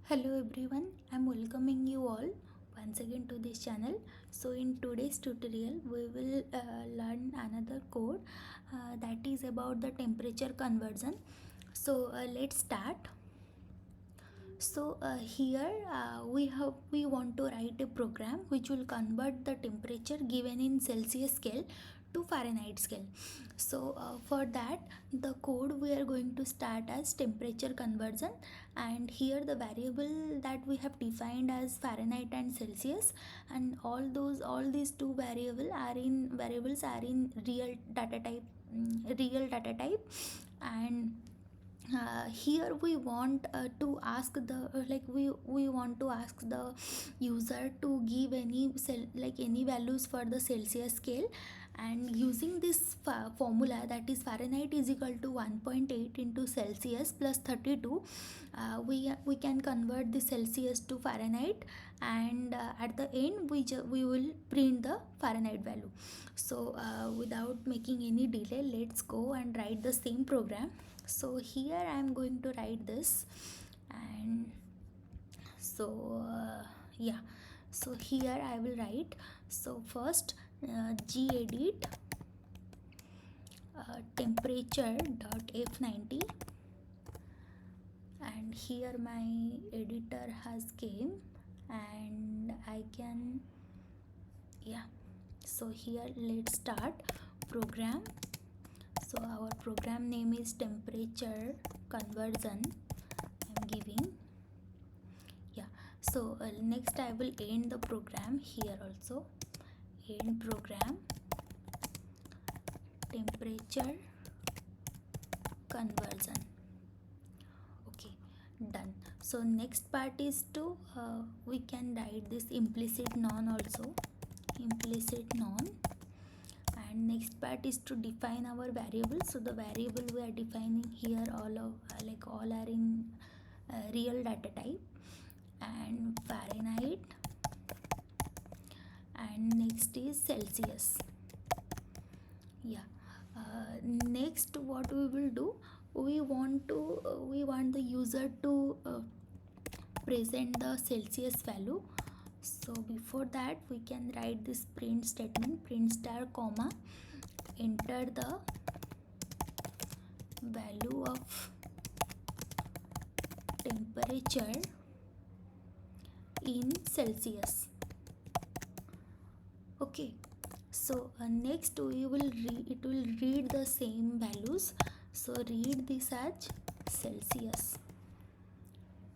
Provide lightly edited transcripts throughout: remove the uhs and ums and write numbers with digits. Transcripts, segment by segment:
Hello everyone, I'm welcoming you all once again to this channel. So in today's tutorial we will learn another code that is about the temperature conversion. So let's start. So here we want to write a program which will convert the temperature given in Celsius scale to Fahrenheit scale. So for that the code we are going to start as temperature conversion, and here the variable that we have defined as Fahrenheit and Celsius, and all these two variables are in real data type. And here we want to ask the we want to ask the user to give any values for the Celsius scale, and using this formula, that is Fahrenheit is equal to 1.8 into Celsius plus 32, we can convert the Celsius to Fahrenheit, and at the end we will print the Fahrenheit value. So without making any delay, let's go and write the same program. So here I am going to write this, and so yeah, so here I will write. So first gedit temperature dot f90, and here my editor has came, and I can, yeah, so here let's start program. So our program name is temperature conversion, I'm giving, yeah. So next I will end the program here also, end program temperature conversion. Okay, done. So next part is to we can write this implicit non also, implicit non. And next part is to define our variables. So the variable we are defining here all are in real data type, and Fahrenheit, and next is Celsius, yeah. Next what we will do, we want the user to present the Celsius value. So before that we can write this print statement, print star comma, enter the value of temperature in Celsius. Okay, so next we will it will read the same values. So read this as Celsius.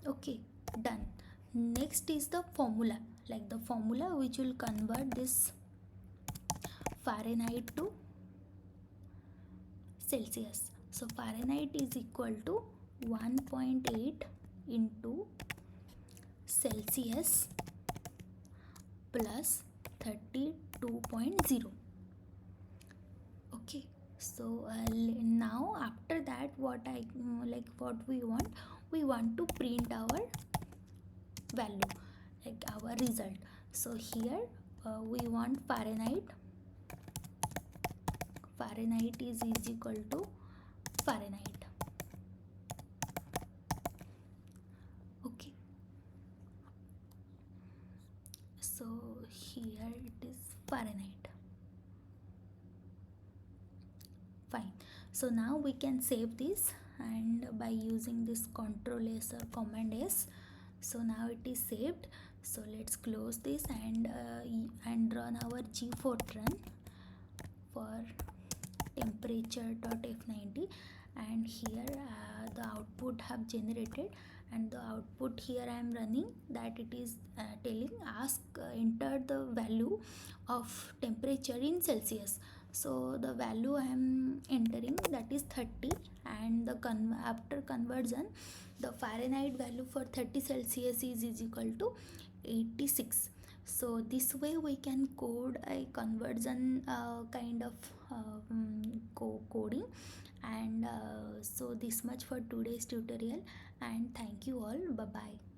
Okay, done. Next is the formula, like the formula which will convert this Fahrenheit to Celsius. So Fahrenheit is equal to 1.8 into Celsius plus 32.0. Okay, so now after that what we want to print our value, like our result. So here we want Fahrenheit is equal to Fahrenheit. Okay, so here it is Fahrenheit. Fine. So now we can save this, and by using this Ctrl S or Command S, so now it is saved. So let's close this and run our Fortran for temperature.f90, and here the output have generated, and the output here I am running that it is telling enter the value of temperature in Celsius. So the value I am entering, that is 30, and the after conversion the Fahrenheit value for 30 Celsius is equal to 86. So this way we can code a conversion kind of coding. And so this much for today's tutorial, and thank you all. Bye bye.